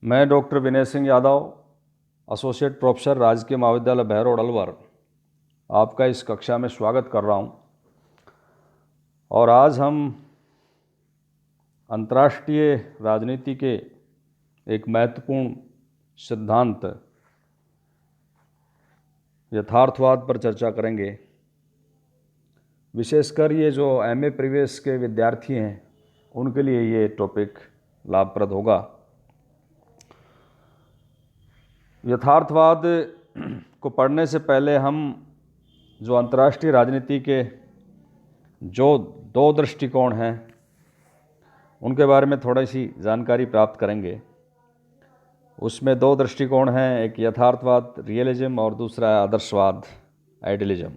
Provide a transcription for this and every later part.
मैं doctor Vinay Singh Yadav, associate professor राजकीय महाविद्यालय बहरोड अलवर, आपका इस कक्षा में स्वागत कर रहा हूं। और आज हम अंतर्राष्ट्रीय राजनीति के एक महत्वपूर्ण सिद्धांत यथार्थवाद पर चर्चा करेंगे। विशेषकर ये जो एमए प्रीवियस के विद्यार्थी हैं उनके लिए ये टॉपिक लाभप्रद होगा। यथार्थवाद को पढ़ने से पहले हम जो अंतर्राष्ट्रीय राजनीति के जो दो दृष्टिकोण हैं उनके बारे में थोड़ी सी जानकारी प्राप्त करेंगे। उसमें दो दृष्टिकोण हैं, एक यथार्थवाद रियलिज्म और दूसरा है आदर्शवाद आइडियलिज्म।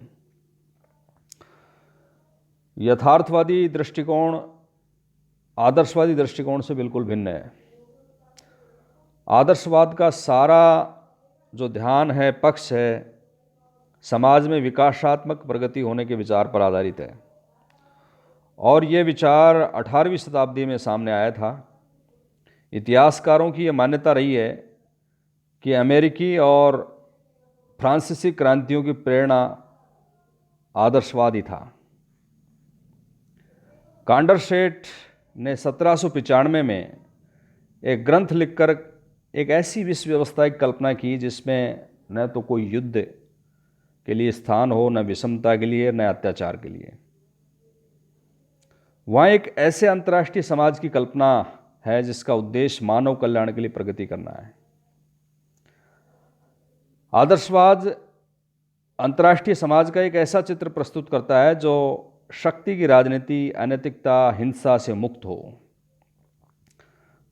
यथार्थवादी दृष्टिकोण आदर्शवादी दृष्टिकोण से बिल्कुल भिन्न है। आदर्शवाद का सारा जो ध्यान है, पक्ष है, समाज में विकासात्मक प्रगति होने के विचार पर आधारित है। और ये विचार 18वीं शताब्दी में सामने आया था। इतिहासकारों की ये मान्यता रही है कि अमेरिकी और फ्रांसीसी क्रांतियों की प्रेरणा आदर्शवाद ही था। कांडरसेट ने 1795 में एक ग्रंथ लिखकर एक ऐसी विश्व व्यवस्था की कल्पना की जिसमें न तो कोई युद्ध के लिए स्थान हो, न विषमता के लिए, न अत्याचार के लिए। वहाँ एक ऐसे अंतर्राष्ट्रीय समाज की कल्पना है जिसका उद्देश्य मानव कल्याण के लिए प्रगति करना है। आदर्शवाद अंतर्राष्ट्रीय समाज का एक ऐसा चित्र प्रस्तुत करता है जो शक्ति की राजनीति, अनैतिकता, हिंसा से मुक्त हो।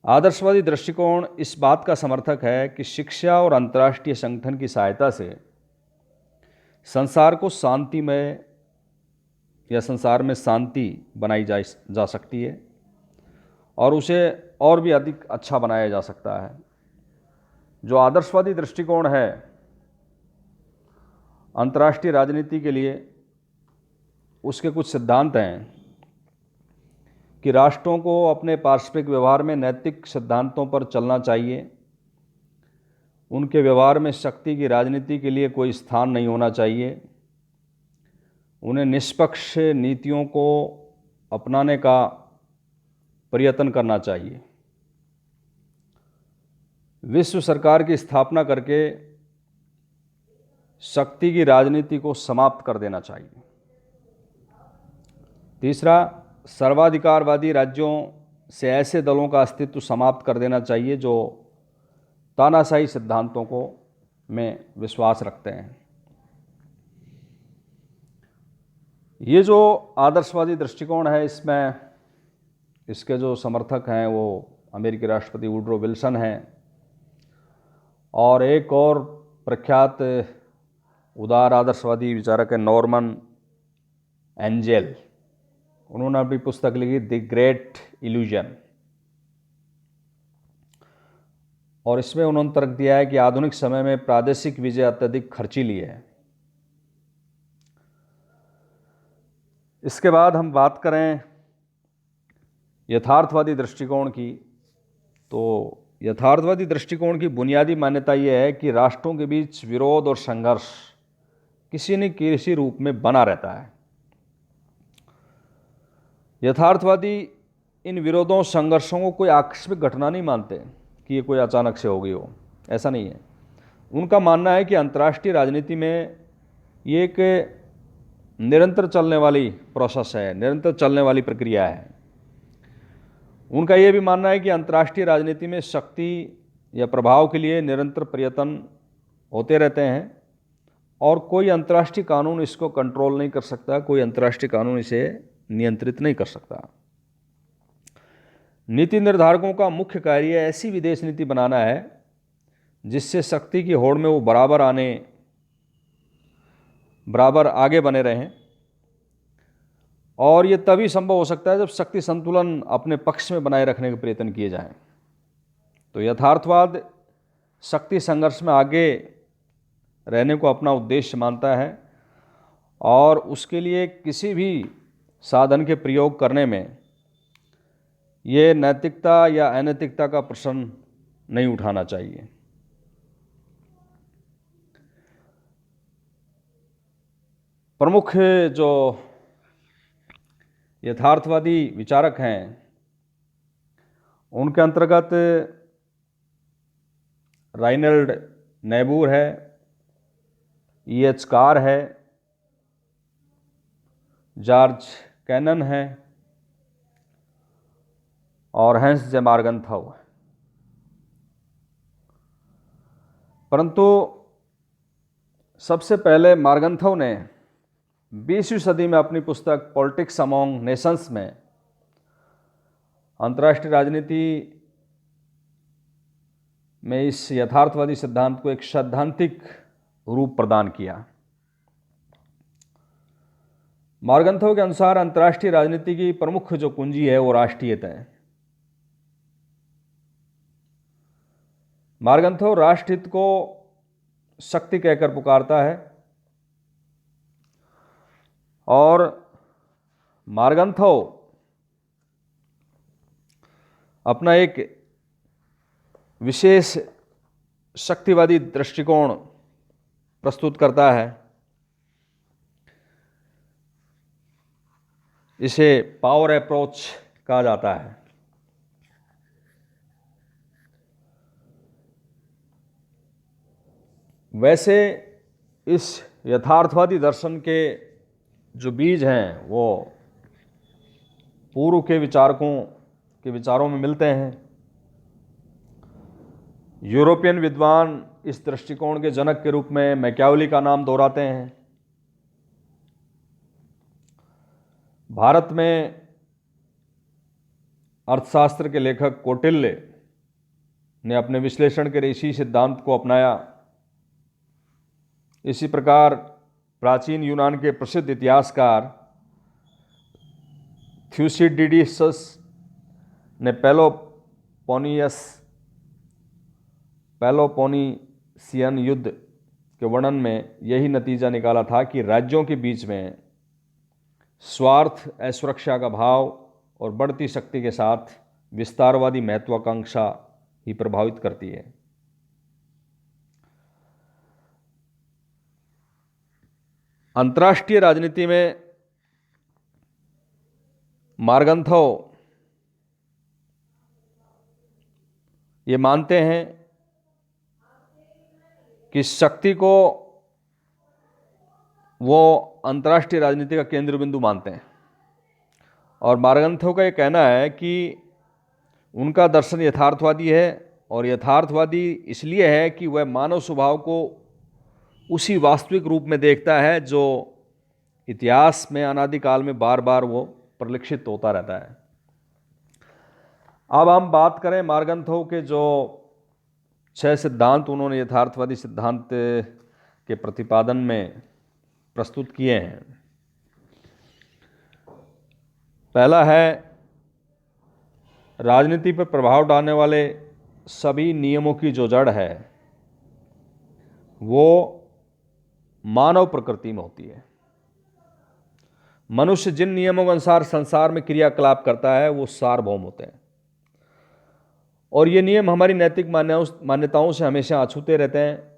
आदर्शवादी दृष्टिकोण इस बात का समर्थक है कि शिक्षा और अंतर्राष्ट्रीय संगठन की सहायता से संसार को शांतिमय या संसार में शांति बनाई जा सकती है और उसे और भी अधिक अच्छा बनाया जा सकता है। जो आदर्शवादी दृष्टिकोण है अंतर्राष्ट्रीय राजनीति के लिए, उसके कुछ सिद्धांत हैं कि राष्ट्रों को अपने पारस्परिक व्यवहार में नैतिक सिद्धांतों पर चलना चाहिए। उनके व्यवहार में शक्ति की राजनीति के लिए कोई स्थान नहीं होना चाहिए। उन्हें निष्पक्ष नीतियों को अपनाने का प्रयत्न करना चाहिए। विश्व सरकार की स्थापना करके शक्ति की राजनीति को समाप्त कर देना चाहिए। तीसरा, सर्वाधिकारवादी राज्यों से ऐसे दलों का अस्तित्व समाप्त कर देना चाहिए जो तानाशाही सिद्धांतों को में विश्वास रखते हैं। ये जो आदर्शवादी दृष्टिकोण है, इसमें इसके जो समर्थक हैं वो अमेरिकी राष्ट्रपति वुडरो विल्सन हैं और एक और प्रख्यात उदार आदर्शवादी विचारक है नॉर्मन एंजेल। उन्होंने अपनी पुस्तक लिखी द ग्रेट इल्यूजन और इसमें उन्होंने तर्क दिया है कि आधुनिक समय में प्रादेशिक विजय अत्यधिक खर्चीली है। इसके बाद हम बात करें यथार्थवादी दृष्टिकोण की, तो यथार्थवादी दृष्टिकोण की बुनियादी मान्यता यह है कि राष्ट्रों के बीच विरोध और संघर्ष किसी न किसी रूप में बना रहता है। यथार्थवादी इन विरोधों संघर्षों को कोई आकस्मिक घटना नहीं मानते कि ये कोई अचानक से हो गई हो, ऐसा नहीं है। उनका मानना है कि अंतर्राष्ट्रीय राजनीति में ये एक निरंतर चलने वाली प्रोसेस है, निरंतर चलने वाली प्रक्रिया है। उनका ये भी मानना है कि अंतर्राष्ट्रीय राजनीति में शक्ति या प्रभाव के लिए निरंतर प्रयत्न होते रहते हैं और कोई अंतर्राष्ट्रीय कानून इसको कंट्रोल नहीं कर सकता, कोई अंतर्राष्ट्रीय कानून इसे नियंत्रित नहीं कर सकता। नीति निर्धारकों का मुख्य कार्य ऐसी विदेश नीति बनाना है जिससे शक्ति की होड़ में वो बराबर आगे बने रहें और ये तभी संभव हो सकता है जब शक्ति संतुलन अपने पक्ष में बनाए रखने के प्रयत्न किए जाएं। तो यथार्थवाद शक्ति संघर्ष में आगे रहने को अपना उद्देश्य मानता है और उसके लिए किसी भी साधन के प्रयोग करने में ये नैतिकता या अनैतिकता का प्रश्न नहीं उठाना चाहिए। प्रमुख जो यथार्थवादी विचारक हैं उनके अंतर्गत राइनल्ड नेबूर है, E.H. कार है, जॉर्ज कैनन है और हैंस जे मार्गन्थाउ है। परंतु सबसे पहले मार्गन्थाउ ने 20वीं सदी में अपनी पुस्तक पॉलिटिक्स अमॉन्ग नेशंस में अंतर्राष्ट्रीय राजनीति में इस यथार्थवादी सिद्धांत को एक सैद्धांतिक रूप प्रदान किया। मार्गन्थाउ के अनुसार अंतर्राष्ट्रीय राजनीति की प्रमुख जो कुंजी है वो राष्ट्रीयता है। मार्गन्थाउ राष्ट्रहित को शक्ति कहकर पुकारता है और मार्गन्थाउ अपना एक विशेष शक्तिवादी दृष्टिकोण प्रस्तुत करता है। इसे पावर अप्रोच कहा जाता है। वैसे इस यथार्थवादी दर्शन के जो बीज हैं वो पूर्व के विचारकों के विचारों में मिलते हैं। यूरोपियन विद्वान इस दृष्टिकोण के जनक के रूप में मैकियावेली का नाम दोहराते हैं। भारत में अर्थशास्त्र के लेखक कौटिल्य ने अपने विश्लेषण के इसी सिद्धांत को अपनाया। इसी प्रकार प्राचीन यूनान के प्रसिद्ध इतिहासकार थ्यूसिडिडिडस ने पेलोपोनीसियन युद्ध के वर्णन में यही नतीजा निकाला था कि राज्यों के बीच में स्वार्थ, असुरक्षा का भाव और बढ़ती शक्ति के साथ विस्तारवादी महत्वाकांक्षा ही प्रभावित करती है। अंतर्राष्ट्रीय राजनीति में मार्गन्थाउ ये मानते हैं कि शक्ति को वो अंतर्राष्ट्रीय राजनीति का केंद्र बिंदु मानते हैं और मार्गन्थाउ का ये कहना है कि उनका दर्शन यथार्थवादी है और यथार्थवादी इसलिए है कि वह मानव स्वभाव को उसी वास्तविक रूप में देखता है जो इतिहास में अनादिकाल में बार बार वो परिलक्षित होता रहता है। अब हम बात करें मार्गन्थाउ के जो 6 सिद्धांत उन्होंने यथार्थवादी सिद्धांत के प्रतिपादन में प्रस्तुत किए हैं। पहला है राजनीति पर प्रभाव डालने वाले सभी नियमों की जो जड़ है वो मानव प्रकृति में होती है। मनुष्य जिन नियमों के अनुसार संसार में क्रियाकलाप करता है वो सार्वभौम होते हैं और ये नियम हमारी नैतिक मान्यताओं से हमेशा अछूते रहते हैं।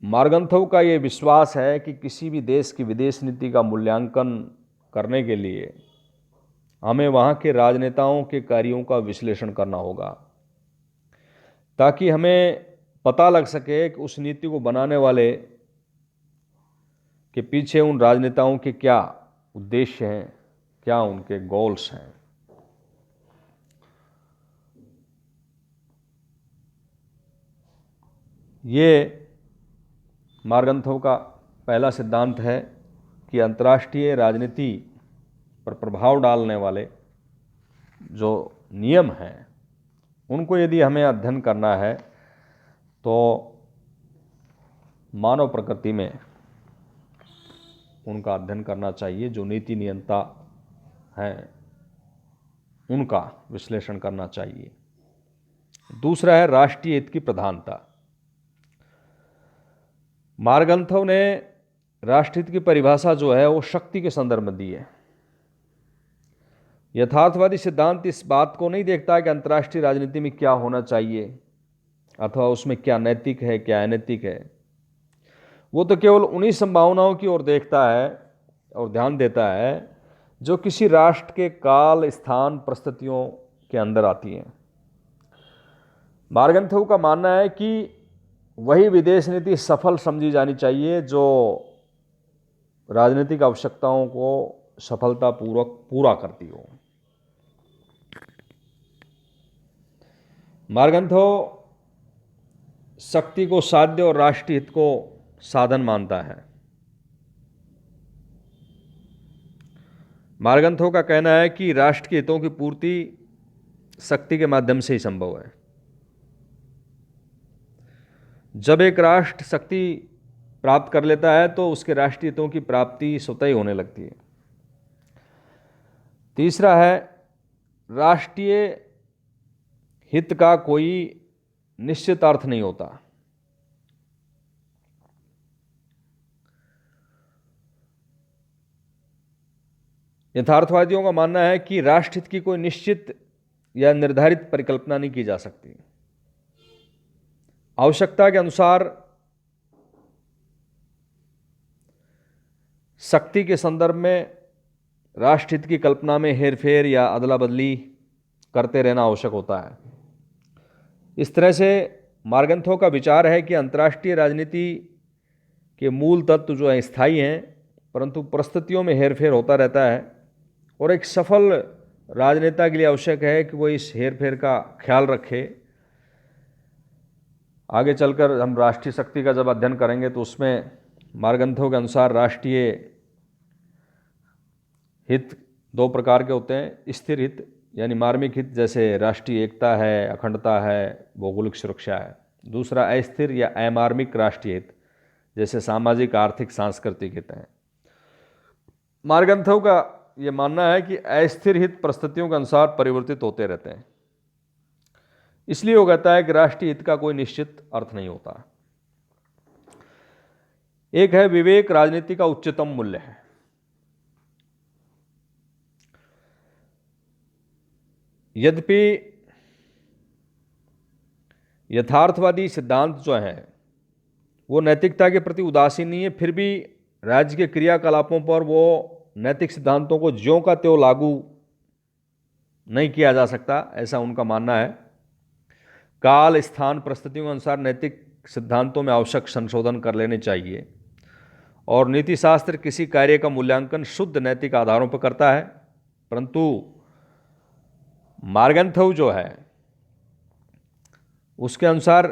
मार्गन्थाउ का ये विश्वास है कि किसी भी देश की विदेश नीति का मूल्यांकन करने के लिए हमें वहाँ के राजनेताओं के कार्यों का विश्लेषण करना होगा ताकि हमें पता लग सके कि उस नीति को बनाने वाले के पीछे उन राजनेताओं के क्या उद्देश्य हैं, क्या उनके गोल्स हैं। ये मार्गन्थाउ का पहला सिद्धांत है कि अंतर्राष्ट्रीय राजनीति पर प्रभाव डालने वाले जो नियम हैं उनको यदि हमें अध्ययन करना है तो मानव प्रकृति में उनका अध्ययन करना चाहिए। जो नीति नियंता हैं उनका विश्लेषण करना चाहिए। दूसरा है राष्ट्रीय हित की प्रधानता। मार्गन्थाउ ने राष्ट्रहित की परिभाषा जो है वो शक्ति के संदर्भ में दी है। यथार्थवादी सिद्धांत इस बात को नहीं देखता है कि अंतर्राष्ट्रीय राजनीति में क्या होना चाहिए अथवा उसमें क्या नैतिक है क्या अनैतिक है। वो तो केवल उन्हीं संभावनाओं की ओर देखता है और ध्यान देता है जो किसी राष्ट्र के काल, स्थान, परिस्थितियों के अंदर आती हैं। मार्गन्थव का मानना है कि वही विदेश नीति सफल समझी जानी चाहिए जो राजनीतिक आवश्यकताओं को सफलतापूर्वक पूरा करती हो। मार्गन्थव शक्ति को साध्य और राष्ट्रीय हित को साधन मानता है। मार्गन्थव का कहना है कि राष्ट्र के हितों की पूर्ति शक्ति के माध्यम से ही संभव है। जब एक राष्ट्र शक्ति प्राप्त कर लेता है तो उसके राष्ट्रीय हितों की प्राप्ति स्वतः ही होने लगती है। तीसरा है, राष्ट्रीय हित का कोई निश्चित अर्थ नहीं होता। यथार्थवादियों का मानना है कि राष्ट्र हित की कोई निश्चित या निर्धारित परिकल्पना नहीं की जा सकती। आवश्यकता के अनुसार शक्ति के संदर्भ में राष्ट्रहित की कल्पना में हेरफेर या अदला बदली करते रहना आवश्यक होता है। इस तरह से मार्गन्थव का विचार है कि अंतर्राष्ट्रीय राजनीति के मूल तत्व जो हैं स्थायी हैं, परंतु परिस्थितियों में हेरफेर होता रहता है और एक सफल राजनेता के लिए आवश्यक है कि वो इस हेरफेर का ख्याल रखे। आगे चलकर हम राष्ट्रीय शक्ति का जब अध्ययन करेंगे तो उसमें मार्गन्थव के अनुसार राष्ट्रीय हित दो प्रकार के होते हैं। स्थिर हित यानी मार्मिक हित, जैसे राष्ट्रीय एकता है, अखंडता है, भौगोलिक सुरक्षा है। दूसरा अस्थिर या अमार्मिक राष्ट्रीय हित, जैसे सामाजिक, आर्थिक, सांस्कृतिक हित हैं। मार्गन्थव का ये मानना है कि अस्थिर हित परिस्थितियों के अनुसार परिवर्तित होते रहते हैं, इसलिए वो कहता है कि राष्ट्रीय हित का कोई निश्चित अर्थ नहीं होता। एक है विवेक राजनीति का उच्चतम मूल्य है। यद्यपि यथार्थवादी सिद्धांत जो है वो नैतिकता के प्रति उदासीन नहीं है, फिर भी राज्य के क्रियाकलापों पर वो नैतिक सिद्धांतों को ज्यों का त्यों लागू नहीं किया जा सकता, ऐसा उनका मानना है। काल, स्थान, परिस्थितियों के अनुसार नैतिक सिद्धांतों में आवश्यक संशोधन कर लेने चाहिए और नीति शास्त्र किसी कार्य का मूल्यांकन शुद्ध नैतिक आधारों पर करता है। परंतु मार्गन्थव जो है उसके अनुसार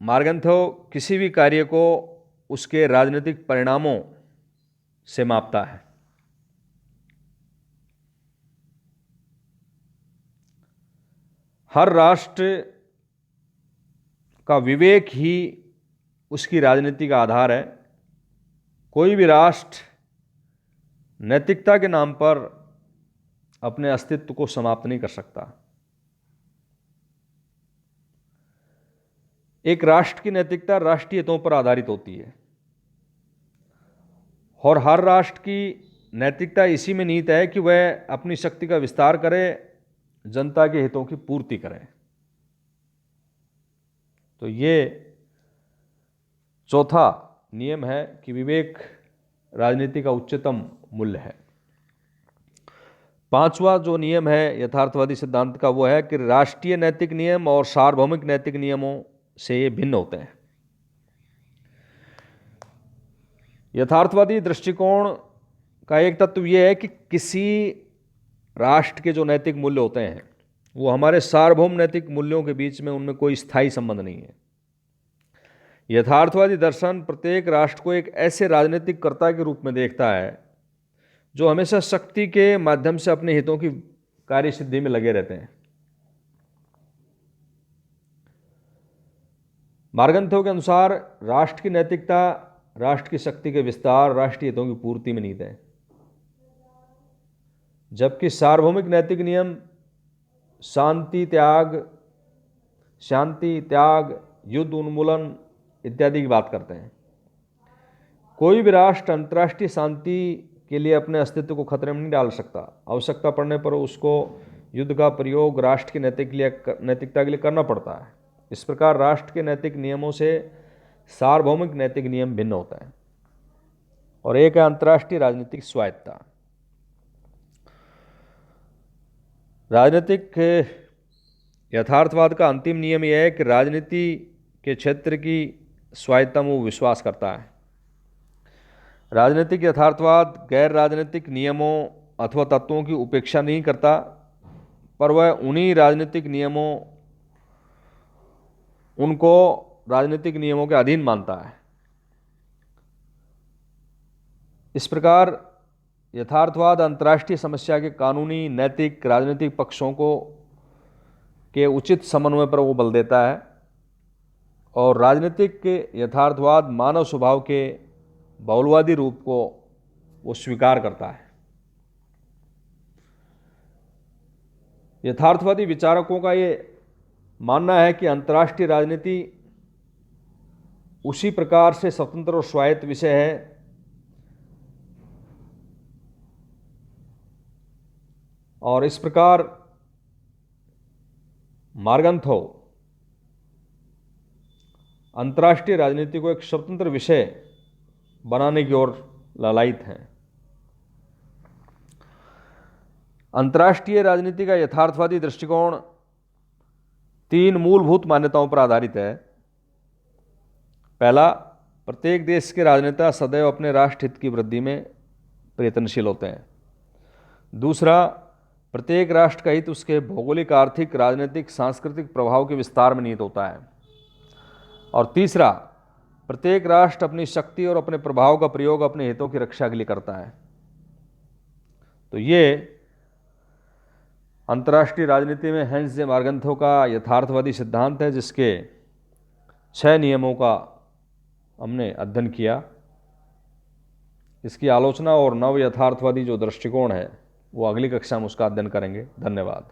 मार्गन्थव किसी भी कार्य को उसके राजनीतिक परिणामों से मापता है। हर राष्ट्र का विवेक ही उसकी राजनीति का आधार है। कोई भी राष्ट्र नैतिकता के नाम पर अपने अस्तित्व को समाप्त नहीं कर सकता। एक राष्ट्र की नैतिकता राष्ट्रीय हितों पर आधारित होती है और हर राष्ट्र की नैतिकता इसी में निहित है कि वह अपनी शक्ति का विस्तार करे, जनता के हितों की पूर्ति करे। तो ये चौथा नियम है कि विवेक राजनीति का उच्चतम मूल्य है। पांचवा जो नियम है यथार्थवादी सिद्धांत का वो है कि राष्ट्रीय नैतिक नियम और सार्वभौमिक नैतिक नियमों से ये भिन्न होते हैं। यथार्थवादी दृष्टिकोण का एक तत्व यह है कि किसी राष्ट्र के जो नैतिक मूल्य होते हैं वो हमारे सार्वभौम नैतिक मूल्यों के बीच में उनमें कोई स्थायी संबंध नहीं है। यथार्थवादी दर्शन प्रत्येक राष्ट्र को एक ऐसे राजनीतिक कर्ता के रूप में देखता है जो हमेशा शक्ति के माध्यम से अपने हितों की कार्य सिद्धि में लगे रहते हैं। मार्गन्थव के अनुसार राष्ट्र की नैतिकता राष्ट्र की शक्ति के विस्तार, राष्ट्रीय हितों की पूर्ति में निहित है, जबकि सार्वभौमिक नैतिक नियम शांति, त्याग, युद्ध उन्मूलन इत्यादि की बात करते हैं। कोई भी राष्ट्र अंतर्राष्ट्रीय शांति के लिए अपने अस्तित्व को खतरे में नहीं डाल सकता। आवश्यकता पड़ने पर उसको युद्ध का प्रयोग राष्ट्र की नैतिकता के लिए करना पड़ता है। इस प्रकार राष्ट्र के नैतिक नियमों से सार्वभौमिक नैतिक नियम भिन्न होता है। और एक है अंतर्राष्ट्रीय राजनीतिक स्वायत्तता। राजनीतिक यथार्थवाद का अंतिम नियम यह है कि राजनीति के क्षेत्र की स्वायत्तता में वो विश्वास करता है। राजनीतिक यथार्थवाद गैर राजनीतिक नियमों अथवा तत्वों की उपेक्षा नहीं करता, पर वह उन्हीं राजनीतिक नियमों उनको राजनीतिक नियमों के अधीन मानता है। इस प्रकार यथार्थवाद अंतर्राष्ट्रीय समस्या के कानूनी, नैतिक, राजनीतिक पक्षों को के उचित समन्वय पर वो बल देता है, और राजनीतिक यथार्थवाद मानव स्वभाव के बहुलवादी रूप को वो स्वीकार करता है। यथार्थवादी विचारकों का ये मानना है कि अंतर्राष्ट्रीय राजनीति उसी प्रकार से स्वतंत्र और स्वायत्त विषय है और इस प्रकार मार्गन्थो अंतर्राष्ट्रीय राजनीति को एक स्वतंत्र विषय बनाने की ओर लालायित हैं। अंतर्राष्ट्रीय राजनीति का यथार्थवादी दृष्टिकोण 3 मूलभूत मान्यताओं पर आधारित है। पहला, प्रत्येक देश के राजनेता सदैव अपने राष्ट्र हित की वृद्धि में प्रयत्नशील होते हैं। दूसरा, प्रत्येक राष्ट्र का हित उसके भौगोलिक, आर्थिक, राजनीतिक, सांस्कृतिक प्रभाव के विस्तार में निहित होता है। और तीसरा, प्रत्येक राष्ट्र अपनी शक्ति और अपने प्रभाव का प्रयोग अपने हितों की रक्षा के लिए करता है। तो ये अंतर्राष्ट्रीय राजनीति में हैंस जे मार्गन्थो का यथार्थवादी सिद्धांत है, जिसके 6 नियमों का हमने अध्ययन किया। इसकी आलोचना और नव यथार्थवादी जो दृष्टिकोण है वो अगली कक्षा में उसका अध्ययन करेंगे। धन्यवाद।